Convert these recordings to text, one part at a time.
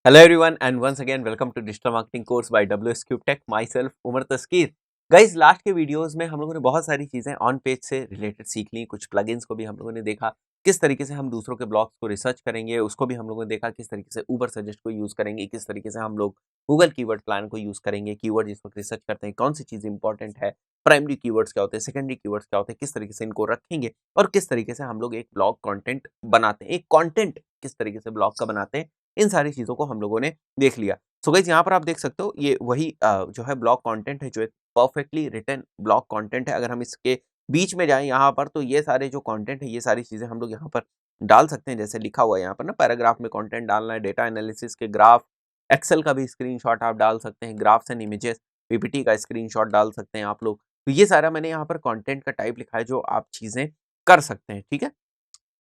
Hello everyone and once again welcome to digital marketing course by WS Cube Tech. Myself Umar Taskeer. Guys last के videos में हम लोगों ने बहुत सारी चीजें ऑन पेज से रिलेटेड सीख ली, कुछ प्लगइन्स को भी हम लोगों ने देखा, किस तरीके से हम दूसरों के ब्लॉग्स को रिसर्च करेंगे, उसको भी हम लोगों ने देखा, किस तरीके से उबर सजेस्ट को यूज करेंगे, किस तरीके से हम लोग गूगल कीवर्ड प्लान को यूज करेंगे, कीवर्ड जिस वक्त रिसर्च करते हैं कौन सी चीज इंपॉर्टेंट है, प्राइमरी कीवर्ड्स क्या होते हैं, सेकेंडरी कीवर्ड्स क्या होते हैं, किस तरीके से इनको रखेंगे और किस तरीके से हम लोग एक ब्लॉग कंटेंट बनाते हैं, एक कंटेंट किस तरीके से ब्लॉग का बनाते हैं, इन सारी चीजों को हम लोगों ने देख लिया। सो गाइस यहाँ पर आप देख सकते हो ये वही जो है ब्लॉग कंटेंट है, जो एक परफेक्टली रिटन ब्लॉग कंटेंट है। अगर हम इसके बीच में जाएं यहाँ पर तो ये सारे जो कंटेंट है, ये सारी चीजें हम लोग यहाँ पर डाल सकते हैं। जैसे लिखा हुआ है यहाँ पर ना, पैराग्राफ में कंटेंट डालना है, डेटा एनालिसिस के ग्राफ, एक्सेल का भी स्क्रीनशॉट आप डाल सकते हैं, ग्राफ्स एंड इमेजेस, पीपीटी का स्क्रीनशॉट डाल सकते हैं आप लोग। तो ये सारा मैंने यहाँ पर कंटेंट का टाइप लिखा है जो आप चीजें कर सकते हैं। ठीक है,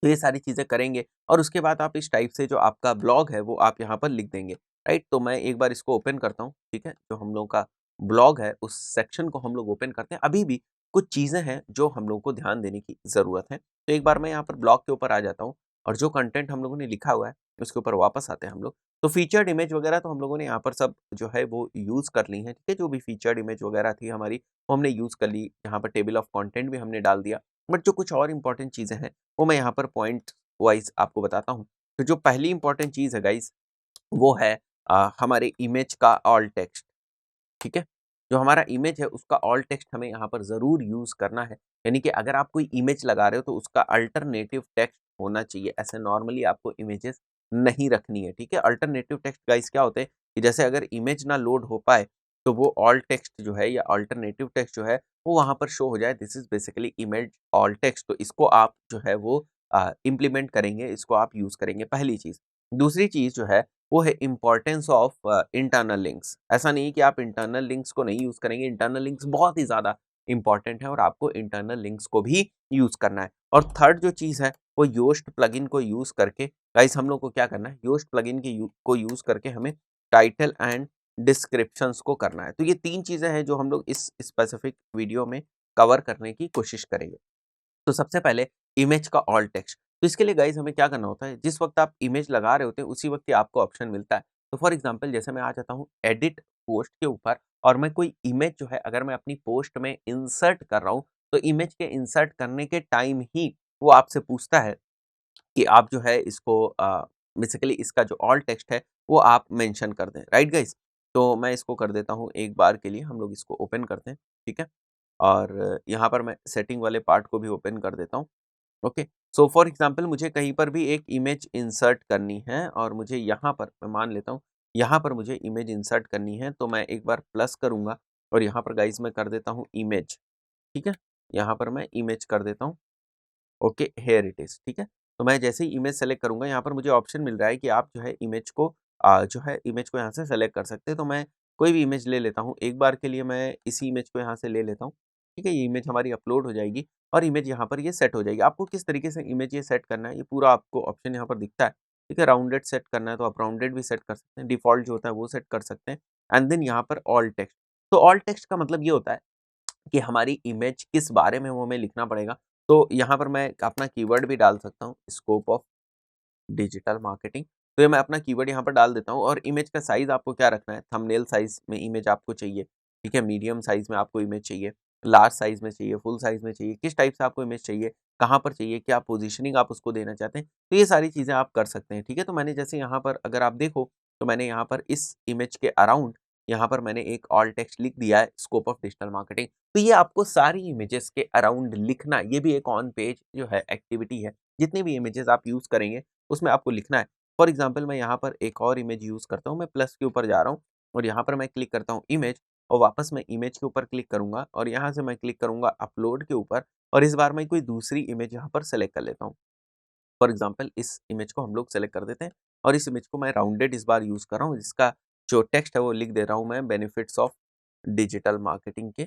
तो ये सारी चीज़ें करेंगे और उसके बाद आप इस टाइप से जो आपका ब्लॉग है वो आप यहाँ पर लिख देंगे, राइट। तो मैं एक बार इसको ओपन करता हूँ, ठीक है। जो हम लोगों का ब्लॉग है उस सेक्शन को हम लोग ओपन करते हैं। अभी भी कुछ चीज़ें हैं जो हम लोगों को ध्यान देने की ज़रूरत है। तो एक बार मैं यहाँ पर ब्लॉग के ऊपर आ जाता हूँ और जो कंटेंट हम लोगों ने लिखा हुआ है उसके ऊपर वापस आते हैं हम लोग। तो फीचर्ड इमेज वगैरह तो हम लोगों ने यहाँ पर सब जो है वो यूज़ कर ली है, ठीक है। जो भी फीचर्ड इमेज वगैरह थी हमारी वो हमने यूज़ कर ली। यहाँ पर टेबल ऑफ कंटेंट भी हमने डाल दिया। बट जो कुछ और इंपॉर्टेंट चीज़ें हैं वो मैं यहाँ पर पॉइंट वाइज आपको बताता हूँ। तो जो पहली इंपॉर्टेंट चीज़ है गाइस वो है हमारे इमेज का ऑल टेक्स्ट, ठीक है। जो हमारा इमेज है उसका ऑल टेक्स्ट हमें यहाँ पर ज़रूर यूज़ करना है। यानी कि अगर आप कोई इमेज लगा रहे हो तो उसका अल्टरनेटिव टेक्स्ट होना चाहिए। ऐसे नॉर्मली आपको इमेजेस नहीं रखनी है, ठीक है। अल्टरनेटिव टेक्स्ट गाइस क्या होते हैं कि जैसे अगर इमेज ना लोड हो पाए तो वो ऑल टेक्स्ट जो है या अल्टरनेटिव टेक्स्ट जो है वो वहाँ पर शो हो जाए। This is basically image all text. तो इसको आप जो है वो इम्प्लीमेंट करेंगे, इसको आप यूज़ करेंगे, पहली चीज़। दूसरी चीज़ जो है वो है इम्पोर्टेंस ऑफ इंटरनल लिंक्स। ऐसा नहीं है कि आप इंटरनल लिंक्स को नहीं यूज़ करेंगे, इंटरनल लिंक्स बहुत ही ज़्यादा इंपॉर्टेंट है और आपको इंटरनल लिंक्स को भी यूज़ करना है। और थर्ड जो चीज़ है वो योस्ट प्लगइन को यूज़ करके गाइस हम लोग को क्या करना है, योस्ट प्लगइन को यूज़ करके हमें टाइटल एंड डिस्क्रिप्शंस को करना है। तो ये तीन चीज़ें हैं जो हम लोग इस स्पेसिफिक वीडियो में कवर करने की कोशिश करेंगे। तो सबसे पहले इमेज का ऑल टेक्स्ट। तो इसके लिए गाइस हमें क्या करना होता है, जिस वक्त आप इमेज लगा रहे होते हैं उसी वक्त ही आपको ऑप्शन मिलता है। तो फॉर एग्जांपल जैसे मैं आ जाता हूँ एडिट पोस्ट के ऊपर और मैं कोई इमेज जो है अगर मैं अपनी पोस्ट में इंसर्ट कर रहा हूँ तो इमेज के इंसर्ट करने के टाइम ही वो आपसे पूछता है कि आप जो है इसको बेसिकली इसका जो ऑल टेक्स्ट है वो आप मेंशन कर दें, राइट गाइस। तो मैं इसको कर देता हूँ एक बार के लिए, हम लोग इसको ओपन करते हैं, ठीक है। और यहाँ पर मैं सेटिंग वाले पार्ट को भी ओपन कर देता हूँ। ओके, सो फॉर एग्जांपल मुझे कहीं पर भी एक इमेज इंसर्ट करनी है और मुझे यहाँ पर मैं मान लेता हूँ यहाँ पर मुझे इमेज इंसर्ट करनी है। तो मैं एक बार प्लस करूँगा और यहाँ पर गाइस मैं कर देता हूँ इमेज, ठीक है। यहाँ पर मैं इमेज कर देता हूँ। ओके, हेयर इट इज़, ठीक है। तो मैं जैसे ही इमेज सेलेक्ट करूँगा यहाँ पर मुझे ऑप्शन मिल रहा है कि आप जो है इमेज को जो है इमेज को यहाँ से सेलेक्ट कर सकते हैं। तो मैं कोई भी इमेज ले लेता हूँ, एक बार के लिए मैं इसी इमेज को यहाँ से ले लेता हूँ, ठीक है। ये इमेज हमारी अपलोड हो जाएगी और इमेज यहाँ पर ये सेट हो जाएगी। आपको किस तरीके से इमेज ये सेट करना है ये पूरा आपको ऑप्शन यहाँ पर दिखता है, ठीक है। राउंडेड सेट करना है तो आप राउंडेड भी सेट कर सकते हैं, डिफ़ॉल्ट जो होता है वो सेट कर सकते हैं एंड देन यहाँ पर ऑल टेक्स्ट। तो ऑल टेक्स्ट का मतलब ये होता है कि हमारी इमेज किस बारे में वो हमें लिखना पड़ेगा। तो यहाँ पर मैं अपना कीवर्ड भी डाल सकता हूँ, स्कोप ऑफ डिजिटल मार्केटिंग। तो ये मैं अपना कीवर्ड यहाँ पर डाल देता हूँ और इमेज का साइज़ आपको क्या रखना है, थंबनेल साइज़ में इमेज आपको चाहिए, ठीक है। मीडियम साइज़ में आपको इमेज चाहिए, लार्ज साइज़ में चाहिए, फुल साइज़ में चाहिए, किस टाइप से आपको इमेज चाहिए, कहाँ पर चाहिए, क्या पोजीशनिंग आप उसको देना चाहते हैं। तो ये सारी चीज़ें आप कर सकते हैं, ठीक है। तो मैंने जैसे यहाँ पर अगर आप देखो तो मैंने यहाँ पर इस इमेज के अराउंड यहाँ पर मैंने एक ऑल टेक्स्ट लिख दिया है, स्कोप ऑफ डिजिटल मार्केटिंग। तो ये आपको सारी इमेजेस के अराउंड लिखना, ये भी एक ऑन पेज जो है एक्टिविटी है। जितनी भी इमेजेस आप यूज़ करेंगे उसमें आपको लिखना है। फॉर एग्जांपल मैं यहाँ पर एक और इमेज यूज़ करता हूँ, मैं प्लस के ऊपर जा रहा हूँ और यहाँ पर मैं क्लिक करता हूँ इमेज और वापस मैं इमेज के ऊपर क्लिक करूँगा और यहाँ से मैं क्लिक करूँगा अपलोड के ऊपर और इस बार मैं कोई दूसरी इमेज यहाँ पर सेलेक्ट कर लेता हूँ। फॉर एग्जांपल इस इमेज को हम लोग सेलेक्ट कर देते हैं और इस इमेज को मैं राउंडेड इस बार यूज़ कर रहा हूँ, जिसका जो टेक्स्ट है वो लिख दे रहा हूँ मैं, बेनिफिट्स ऑफ डिजिटल मार्केटिंग के,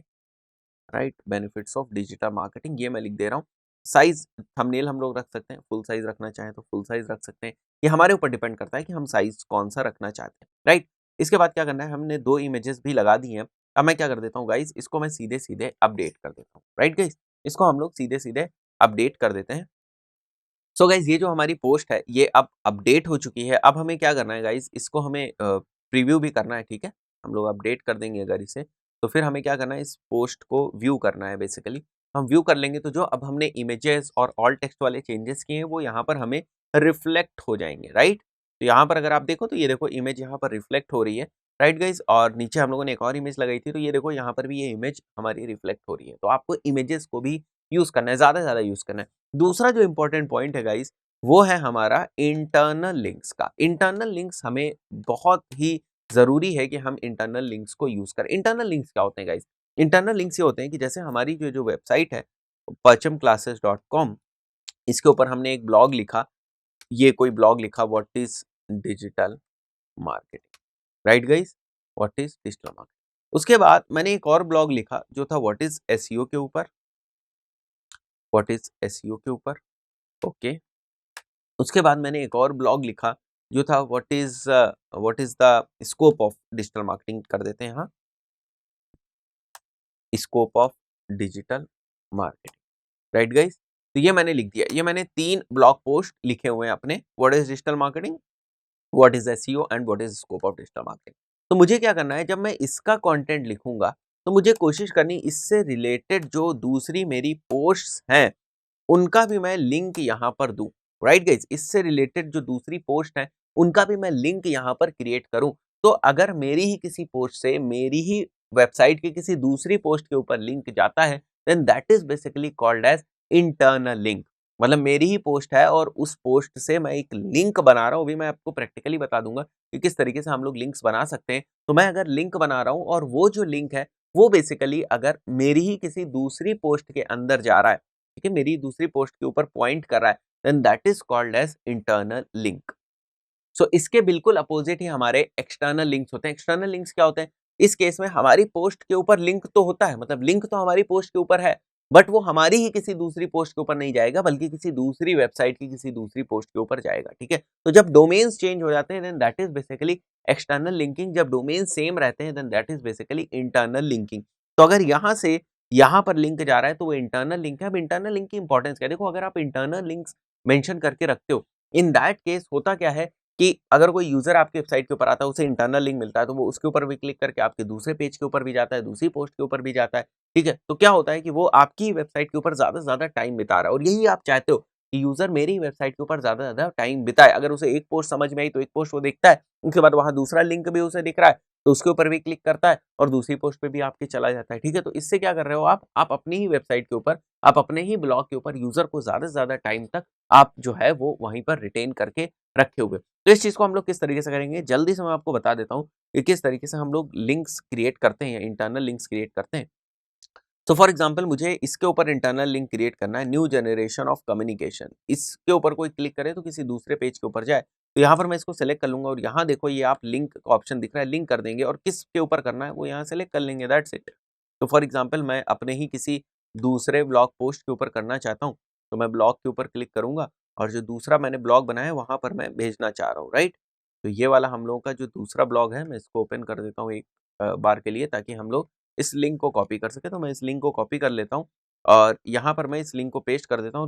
right. Benefits of digital marketing ये मैं लिख दे रहा हूँ। साइज थंबनेल हम लोग रख सकते हैं, फुल साइज रखना चाहें तो फुल साइज रख सकते हैं। ये हमारे ऊपर डिपेंड करता है कि हम साइज कौन सा रखना चाहते हैं, राइट। इसके बाद क्या करना है, हमने दो इमेजेस भी लगा दी हैं। अब मैं क्या कर देता हूँ गाइज, इसको मैं सीधे सीधे अपडेट कर देता हूँ, राइट गाइज। इसको हम लोग सीधे सीधे अपडेट कर देते हैं। सो गाइज ये जो हमारी पोस्ट है ये अब अपडेट हो चुकी है। अब हमें क्या करना है गाइज, इसको हमें प्रीव्यू भी करना है, ठीक है। हम लोग अपडेट कर देंगे अगर इसे, तो फिर हमें क्या करना है, इस पोस्ट को व्यू करना है। बेसिकली हम व्यू कर लेंगे तो जो अब हमने इमेजेस और ऑल टेक्स्ट वाले चेंजेस किए हैं वो यहाँ पर हमें रिफ्लेक्ट हो जाएंगे, राइट। तो यहाँ पर अगर आप देखो तो ये देखो इमेज यहाँ पर रिफ्लेक्ट हो रही है, राइट गाइज। और नीचे हम लोगों ने एक और इमेज लगाई थी तो ये देखो यहाँ पर भी ये इमेज हमारी रिफ्लेक्ट हो रही है। तो आपको इमेजेस को भी यूज करना है, ज्यादा से ज्यादा यूज करना है। दूसरा जो इंपॉर्टेंट पॉइंट है गाइज वो है हमारा इंटरनल लिंक्स का। इंटरनल लिंक्स हमें बहुत ही जरूरी है कि हम इंटरनल लिंक्स को यूज करें। इंटरनल लिंक्स क्या होते हैं गाइज? इंटरनल लिंक्स ये होते हैं कि जैसे हमारी जो वेबसाइट है perchamclasses.com, इसके ऊपर हमने एक ब्लॉग लिखा, ये कोई ब्लॉग लिखा what is digital marketing, right guys, what is digital marketing. उसके बाद मैंने एक और ब्लॉग लिखा जो था व्हाट इज एसईओ के ऊपर, व्हाट इज एसईओ के ऊपर, ओके। उसके बाद मैंने एक और ब्लॉग लिखा जो था what is the scope of digital marketing, कर देते हैं, हाँ, scope of digital marketing, right guys. तो ये मैंने लिख दिया, ये मैंने 3 ब्लॉग पोस्ट लिखे हुए हैं अपने, what is digital marketing, what is SEO and what is scope of digital marketing. तो मुझे क्या करना है, जब मैं इसका कंटेंट लिखूंगा तो मुझे कोशिश करनी इससे रिलेटेड जो दूसरी मेरी पोस्ट्स हैं उनका भी मैं लिंक यहाँ पर दूं, राइट गाइज। इससे रिलेटेड जो दूसरी पोस्ट है उनका भी मैं लिंक यहाँ पर क्रिएट करूं। तो अगर मेरी ही किसी पोस्ट से मेरी ही वेबसाइट की किसी दूसरी पोस्ट के ऊपर लिंक जाता है then that is basically called as internal link. मतलब मेरी ही पोस्ट है और उस पोस्ट से मैं एक लिंक बना रहा हूँ। अभी मैं आपको प्रैक्टिकली बता दूंगा कि किस तरीके से हम लोग लिंक्स बना सकते हैं। तो मैं अगर लिंक बना रहा हूँ और वो जो लिंक है वो बेसिकली अगर मेरी ही किसी दूसरी पोस्ट के अंदर जा रहा है, ठीक है, मेरी दूसरी पोस्ट के ऊपर पॉइंट कर रहा है, then that is called as internal link. So इसके बिल्कुल अपोजिट ही हमारे एक्सटर्नल लिंक्स होते हैं। एक्सटर्नल लिंक्स क्या होते हैं? इस केस में हमारी पोस्ट के ऊपर लिंक तो होता है, मतलब लिंक तो हमारी पोस्ट के ऊपर है, बट वो हमारी ही किसी दूसरी पोस्ट के ऊपर नहीं जाएगा बल्कि किसी दूसरी वेबसाइट की किसी दूसरी पोस्ट के ऊपर जाएगा, ठीक है। तो जब डोमेन्स चेंज हो जाते हैं then that is basically external linking. जब डोमेन सेम रहते हैं then that is basically internal linking. तो अगर यहाँ से यहाँ पर लिंक जा रहा है तो वो इंटरनल लिंक है। अब इंटरनल लिंक की इंपॉर्टेंस क्या है? देखो, अगर आप इंटरनल लिंक्स मेंशन करके रखते हो, इन दैट केस होता क्या है कि अगर कोई यूजर आपकी वेबसाइट के ऊपर आता है, उसे इंटरनल लिंक मिलता है, तो वो उसके ऊपर भी क्लिक करके आपके दूसरे पेज के ऊपर भी जाता है, दूसरी पोस्ट के ऊपर भी जाता है, ठीक है। तो क्या होता है कि वो आपकी वेबसाइट के ऊपर ज्यादा से ज्यादा टाइम बिता रहा है और यही आप चाहते हो कि यूजर मेरी वेबसाइट के ऊपर ज्यादा से ज्यादा टाइम बिताए। अगर उसे एक पोस्ट समझ में आई तो एक पोस्ट वो देखता है, उसके बाद वहां दूसरा लिंक भी उसे दिख रहा है तो उसके ऊपर भी क्लिक करता है और दूसरी पोस्ट पे भी आपके चला जाता है, ठीक है। तो इससे क्या कर रहे हो आप अपनी ही वेबसाइट के ऊपर, आप अपने ही ब्लॉग के ऊपर यूजर को ज्यादा से ज्यादा टाइम तक आप जो है वो वहीं पर रिटेन करके रखे हुए। तो इस चीज को हम लोग किस तरीके से करेंगे, जल्दी से मैं आपको बता देता हूँ कि किस तरीके से हम लोग लिंक्स क्रिएट करते हैं, इंटरनल लिंक्स क्रिएट करते हैं। तो फॉर एग्जाम्पल मुझे इसके ऊपर इंटरनल लिंक क्रिएट करना है, न्यू जनरेशन ऑफ कम्युनिकेशन। इसके ऊपर कोई क्लिक करे तो किसी दूसरे पेज के ऊपर जाए, तो यहाँ पर मैं इसको सेलेक्ट कर लूंगा और यहाँ देखो ये आप लिंक का ऑप्शन दिख रहा है, लिंक कर देंगे और किस के ऊपर करना है वो यहाँ सेलेक्ट कर लेंगे, दैट्स इट। तो फॉर एग्जाम्पल मैं अपने ही किसी दूसरे ब्लॉग पोस्ट के ऊपर करना चाहता हूँ तो मैं ब्लॉग के ऊपर क्लिक करूंगा और जो दूसरा मैंने ब्लॉग बनाया है वहां पर मैं भेजना चाह रहा हूँ, राइट। तो ये वाला हम लोगों का जो दूसरा ब्लॉग है मैं इसको ओपन कर देता हूँ एक बार के लिए, ताकि हम लोग इस लिंक को कॉपी कर सके। तो मैं इस लिंक को कॉपी कर लेता हूँ और यहाँ पर मैं इस लिंक को पेस्ट कर देता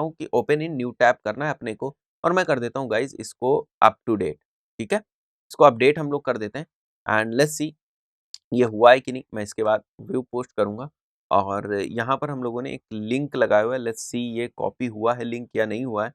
हूँ कि ओपन इन न्यू टैब करना है अपने को, और मैं कर देता हूँ गाइज इसको अप टू डेट, ठीक है। इसको अपडेट हम लोग कर देते हैं एंड लेट्स सी ये हुआ है कि नहीं। मैं इसके बाद व्यू पोस्ट करूंगा और यहाँ पर हम लोगों ने एक लिंक लगाया हुआ है, लेट्स सी ये कॉपी हुआ है लिंक या नहीं हुआ है।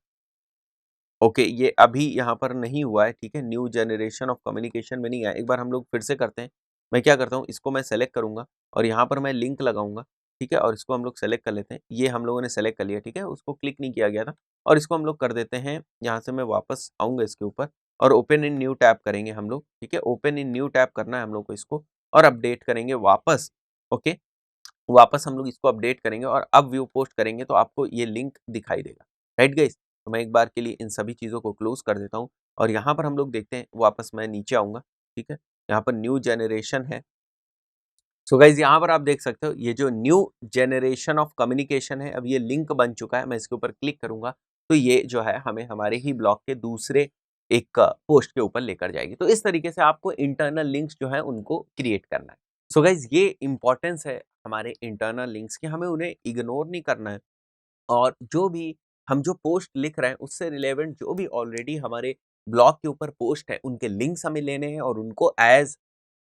ओके, ये अभी यहाँ पर नहीं हुआ है, ठीक है। न्यू जनरेशन ऑफ कम्युनिकेशन में नहीं आया। एक बार हम लोग फिर से करते हैं। मैं क्या करता हूँ, इसको मैं सेलेक्ट करूंगा और यहाँ पर मैं लिंक लगाऊंगा, ठीक है। और इसको हम लोग सेलेक्ट कर लेते हैं, ये हम लोगों ने सेलेक्ट कर लिया, ठीक है। उसको क्लिक नहीं किया गया था और इसको हम लोग कर देते हैं। यहाँ से मैं वापस आऊंगा इसके ऊपर और ओपन इन न्यू टैब करेंगे हम लोग, ठीक है। ओपन इन न्यू टैब करना है हम लोग को इसको और अपडेट करेंगे वापस, ओके। वापस हम लोग इसको अपडेट करेंगे और अब व्यू पोस्ट करेंगे तो आपको ये लिंक दिखाई देगा, राइट गाइस। तो मैं एक बार के लिए इन सभी चीज़ों को क्लोज कर देता हूँ और यहाँ पर हम लोग देखते हैं, वापस मैं नीचे आऊँगा, ठीक है। यहाँ पर न्यू जनरेशन है। सो गाइज यहाँ पर आप देख सकते हो ये जो न्यू जनरेशन ऑफ कम्युनिकेशन है, अब ये लिंक बन चुका है। मैं इसके ऊपर क्लिक करूंगा तो ये जो है हमें हमारे ही ब्लॉग के दूसरे एक पोस्ट के ऊपर लेकर जाएगी। तो इस तरीके से आपको इंटरनल लिंक्स जो है उनको क्रिएट करना है। सो गाइज ये इंपॉर्टेंस है हमारे इंटरनल लिंक्स की, हमें उन्हें इग्नोर नहीं करना है और जो भी हम जो पोस्ट लिख रहे हैं उससे रिलेवेंट जो भी ऑलरेडी हमारे ब्लॉग के ऊपर पोस्ट है उनके लिंक्स हमें लेने हैं और उनको एज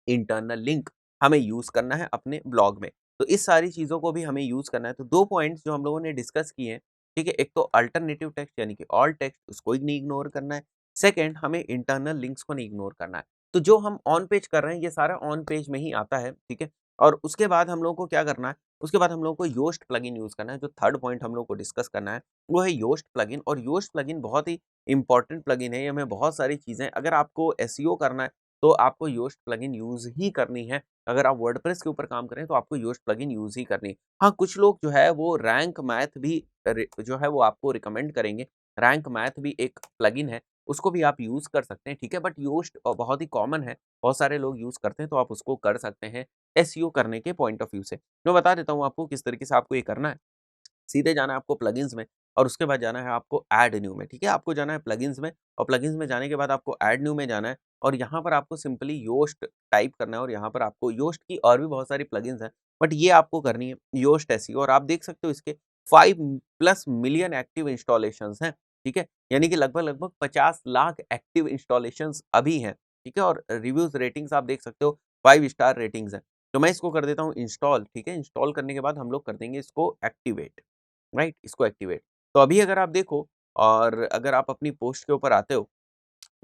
इंटरनल लिंक हमें यूज़ करना है अपने ब्लॉग में। तो इस सारी चीज़ों को भी हमें यूज़ करना है। तो 2 पॉइंट्स जो हम लोगों ने डिस्कस किए हैं, ठीक है? एक तो अल्टरनेटिव टेक्स्ट यानी कि ऑल्ट टेक्स्ट उसको नहीं इग्नोर करना है। सेकंड हमें इंटरनल लिंक्स को नहीं इग्नोर करना है। तो जो हम ऑन पेज कर रहे हैं ये सारा ऑन पेज में ही आता है, ठीक है? और उसके बाद हम लोगों को क्या करना है, उसके बाद हम लोगों को योस्ट प्लगइन यूज़ करना है। जो थर्ड पॉइंट हम लोग को डिस्कस करना है, वो है योस्ट प्लगइन और योस्ट प्लगइन बहुत ही इम्पोर्टेंट प्लगइन है। ये हमें बहुत सारी चीज़ें अगर आपको एसईओ करना है तो आपको योस्ट प्लगइन यूज़ ही करनी है। अगर आप वर्डप्रेस के ऊपर काम कर रहे हैं तो आपको योस्ट प्लगइन यूज़ ही करनी है। हाँ, कुछ लोग जो है वो रैंक मैथ भी जो है वो आपको रिकमेंड करेंगे। रैंक मैथ भी एक प्लगइन है, उसको भी आप यूज़ कर सकते हैं, ठीक है? बट योस्ट बहुत ही कॉमन है, बहुत सारे लोग यूज़ करते हैं तो आप उसको कर सकते हैं एसईओ करने के पॉइंट ऑफ व्यू से। मैं बता देता हूँ आपको किस तरीके से आपको ये करना है। सीधे जाना है आपको प्लगइन्स में और उसके बाद जाना है आपको ऐड न्यू में, ठीक है? आपको जाना है प्लगइन्स में और प्लगइन्स में जाने के बाद आपको ऐड न्यू में जाना है और यहाँ पर आपको सिंपली योस्ट टाइप करना है और यहाँ पर आपको योस्ट की और भी बहुत सारी प्लगइन्स हैं, बट ये आपको करनी है योस्ट एसईओ और आप देख सकते हो इसके 5 प्लस मिलियन एक्टिव इंस्टॉलेशंस हैं, ठीक है? यानी कि लगभग-लगभग 50 लाख एक्टिव इंस्टॉलेशंस अभी हैं, ठीक है? और रिव्यूज़ रेटिंग्स आप देख सकते हो 5 स्टार रेटिंग्स हैं। तो मैं इसको कर देता हूँ इंस्टॉल, ठीक है? इंस्टॉल करने के बाद हम लोग कर देंगे इसको एक्टिवेट। राइट? इसको एक्टिवेट। तो अभी अगर आप देखो और अगर आप अपनी पोस्ट के ऊपर आते हो,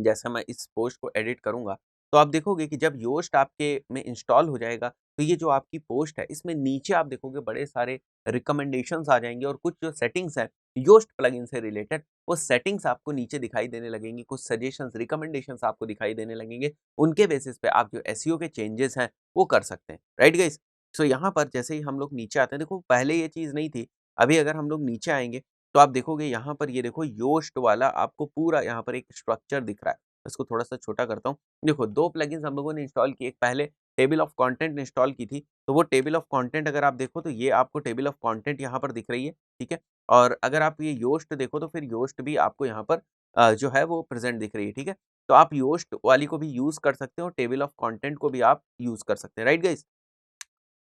जैसे मैं इस पोस्ट को एडिट करूँगा, तो आप देखोगे कि जब योस्ट आपके में इंस्टॉल हो जाएगा, तो ये जो आपकी पोस्ट है, इसमें नीचे आप देखोगे बड़े सारे रिकमेंडेशंस आ जाएँगे और कुछ जो सेटिंग्स हैं, योस्ट प्लगइन से रिलेटेड, वो सेटिंग्स आपको नीचे दिखाई देने लगेंगी, कुछ सजेशंस, रिकमेंडेशंस आपको दिखाई देने लगेंगे। उनके बेसिस पे आप जो एसईओ के चेंजेस हैं, वो कर सकते हैं। Right guys? सो यहाँ पर जैसे ही हम लोग नीचे आते हैं, देखो पहले ये चीज़ नहीं थी, अभी अगर हम लोग नीचे आएँगे, तो आप देखोगे यहाँ पर ये देखो योस्ट वाला आपको पूरा यहाँ पर एक स्ट्रक्चर दिख रहा है। इसको थोड़ा-सा छोटा करता हूँ। देखो 2 प्लगइन्स हम लोगों ने इंस्टॉल किए। एक पहले टेबल ऑफ कंटेंट इंस्टॉल की थी, तो वो टेबल ऑफ कंटेंट अगर आप देखो तो ये आपको टेबल ऑफ कंटेंट यहाँ पर दिख रही है, ठीक है? और अगर आप ये योस्ट देखो तो फिर योस्ट भी आपको यहाँ पर जो है वो प्रेज़ेंट दिख रही है, ठीक है? तो आप योस्ट वाली को भी यूज़ कर सकते हो, टेबल ऑफ कंटेंट को भी आप यूज़ कर सकते हैं, राइट गाइज़?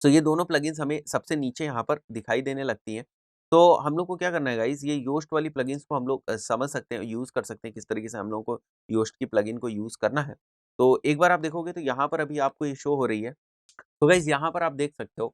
सो ये दोनों प्लगइन्स हमें सबसे नीचे यहाँ पर दिखाई देने लगती हैं। तो हम लोग को क्या करना है गाइज़, ये योस्ट वाली प्लगइन्स को हम लोग समझ सकते हैं, यूज़ कर सकते हैं, किस तरीके से हम लोगों को योस्ट की प्लगइन को यूज़ करना है। तो एक बार आप देखोगे तो यहाँ पर अभी आपको ये शो हो रही है। तो गाइज़ यहाँ पर आप देख सकते हो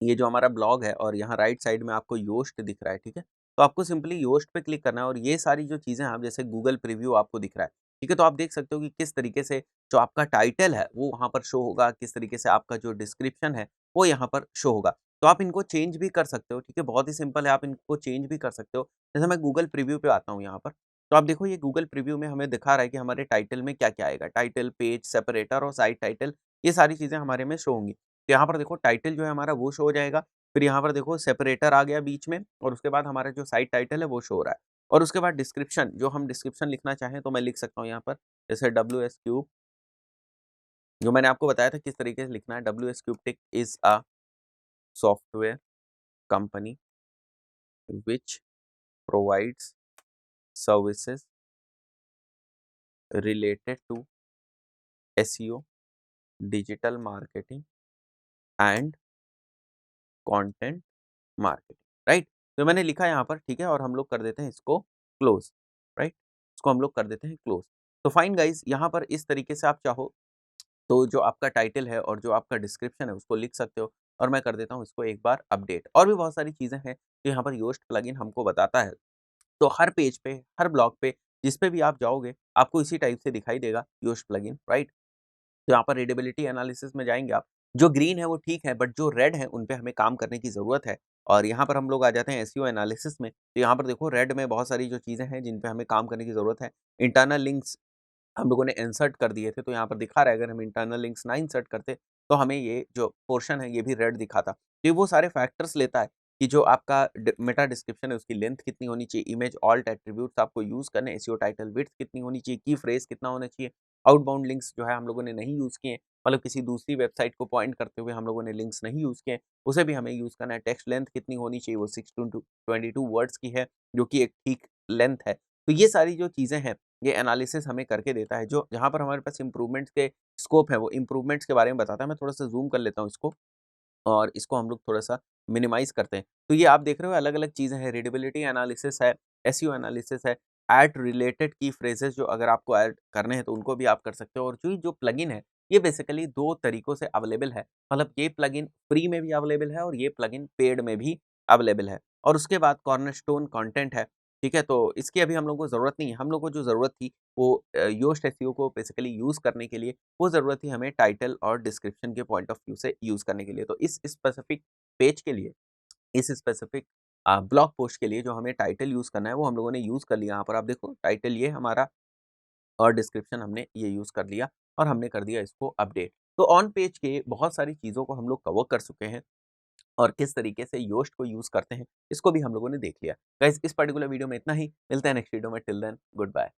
ये जो हमारा ब्लॉग है और यहाँ राइट साइड में आपको योस्ट दिख रहा है, ठीक है? तो आपको सिंपली योस्ट पे क्लिक करना है और ये सारी जो चीज़ें हैं, आप जैसे गूगल प्रीव्यू आपको दिख रहा है, ठीक है? तो आप देख सकते हो कि किस तरीके से जो आपका टाइटल है, वो वहाँ पर शो होगा, किस तरीके से आपका जो डिस्क्रिप्शन है, वो यहाँ पर शो होगा। तो आप इनको चेंज भी कर सकते हो, ठीक है? बहुत ही सिंपल है, आप इनको चेंज भी कर सकते हो। जैसे मैं गूगल प्रीव्यू पे आता हूँ यहाँ पर, तो आप देखो ये गूगल प्रीव्यू में हमें दिखा रहा है कि हमारे टाइटल में क्या-क्या आएगा। टाइटल, पेज, सेपरेटर और साइड टाइटल, ये सारी चीज़ें हमारे में शो होंगी। तो यहाँ पर देखो टाइटल जो है हमारा वो शो हो जाएगा, फिर यहाँ पर देखो सेपरेटर आ गया बीच में और उसके बाद हमारा जो साइड टाइटल है वो शो हो रहा है। और उसके बाद डिस्क्रिप्शन, जो हम डिस्क्रिप्शन लिखना चाहें तो मैं लिख सकता हूँ यहाँ पर, जैसे डब्ल्यूएस क्यूब, जो मैंने आपको बताया था किस तरीके से लिखना है। WS Cube Tech is a software company which provides services related to SEO, digital marketing and content marketing, right? तो मैंने लिखा है यहाँ पर, ठीक है? और हम लोग कर देते हैं इसको क्लोज़, राइट? इसको हम लोग कर देते हैं क्लोज़। तो फाइन गाइज़, यहाँ पर इस तरीके से आप चाहो तो जो आपका टाइटल है और जो आपका डिस्क्रिप्शन है उसको लिख सकते हो और मैं कर देता हूँ इसको एक बार अपडेट। और भी बहुत सारी चीज़ें हैं जो यहाँ पर योस्ट प्लगइन हमको बताता है। तो हर पेज पे, हर ब्लॉग पे, जिस पे भी आप जाओगे, आपको इसी टाइप से दिखाई देगा योस्ट प्लगइन, राइट? तो यहाँ पर रीडेबिलिटी एनालिसिस में जाएँगे आप, जो ग्रीन है वो ठीक है, बट जो रेड है उन पे हमें काम करने की ज़रूरत है। और यहाँ पर हम लोग आ जाते हैं एसईओ एनालिसिस में, तो यहाँ पर देखो रेड में बहुत सारी जो चीज़ें हैं जिन पे हमें काम करने की ज़रूरत है। इंटरनल लिंक्स हम लोगों ने इंसर्ट कर दिए थे, तो यहाँ पर दिखा रहा है अगर हम इंटरनल लिंक्स ना इंसर्ट करते, तो हमें ये जो पोर्शन है ये भी रेड दिखाता। तो ये वो सारे फैक्टर्स लेता है कि जो आपका मेटा डिस्क्रिप्शन है उसकी लेंथ कितनी होनी चाहिए, इमेज ऑल्ट एट्रीब्यूट्स आपको यूज़ करने हैं, एसईओ टाइटल विड्थ कितनी होनी चाहिए, की फ्रेज कितना होना चाहिए, आउटबाउंड लिंक्स जो है हम लोगों ने नहीं यूज़ किए हैं, मतलब किसी दूसरी वेबसाइट को पॉइंट करते हुए हम लोगों ने लिंक्स नहीं यूज़ किए हैं, उसे भी हमें यूज़ करना है। टेक्स्ट लेंथ कितनी होनी चाहिए, वो 6 टू 22 वर्ड्स की है, जो कि एक ठीक लेंथ है। तो ये सारी जो चीज़ें हैं, ये एनालिसिस हमें करके देता है, जो जहाँ पर हमारे पास इम्प्रूवमेंट्स के स्कोप है, वो इम्प्रूवमेंट्स के बारे में बताता है। मैं थोड़ा-सा ज़ूम कर लेता हूँ इसको और इसको हम लोग थोड़ा-सा मिनिमाइज़ करते हैं। तो ये आप देख रहे हो अलग-अलग चीज़ें हैं, रीडेबिलिटी एनालिसिस है, एसईओ एनालिसिस है, ऐड रिलेटेड की फ्रेजेस जो अगर आपको ऐड करने हैं तो उनको भी आप कर सकते हो। और जो प्लगइन है ये बेसिकली 2 तरीकों से अवेलेबल है। मतलब ये प्लगइन फ्री में भी अवेलेबल है और ये प्लगइन पेड में भी अवेलेबल है। और उसके बाद कॉर्नरस्टोन कंटेंट है, ठीक है? तो इसकी अभी हम लोगों को ज़रूरत नहीं है। हम लोगों को जो ज़रूरत थी वो योस्ट एसईओ को बेसिकली यूज़ करने के लिए वो ज़रूरत थी हमें टाइटल और डिस्क्रिप्शन के पॉइंट ऑफ व्यू से यूज़ करने के लिए। तो इस स्पेसिफिक पेज के लिए, इस स्पेसिफिक ब्लॉग पोस्ट के लिए जो हमें टाइटल यूज़ करना है वो हम लोगों ने यूज़ कर लिया। यहाँ पर आप देखो टाइटल ये हमारा और डिस्क्रिप्शन हमने ये यूज़ कर लिया और हमने कर दिया इसको अपडेट। तो ऑन पेज के बहुत सारी चीज़ों को हम लोग कवर कर चुके हैं और किस तरीके से योस्ट को यूज़ करते हैं, इसको भी हम लोगों ने देख लिया। गाइज़ इस पर्टिकुलर वीडियो में इतना ही, मिलते हैं नेक्स्ट वीडियो में, टिल देन गुड बाय।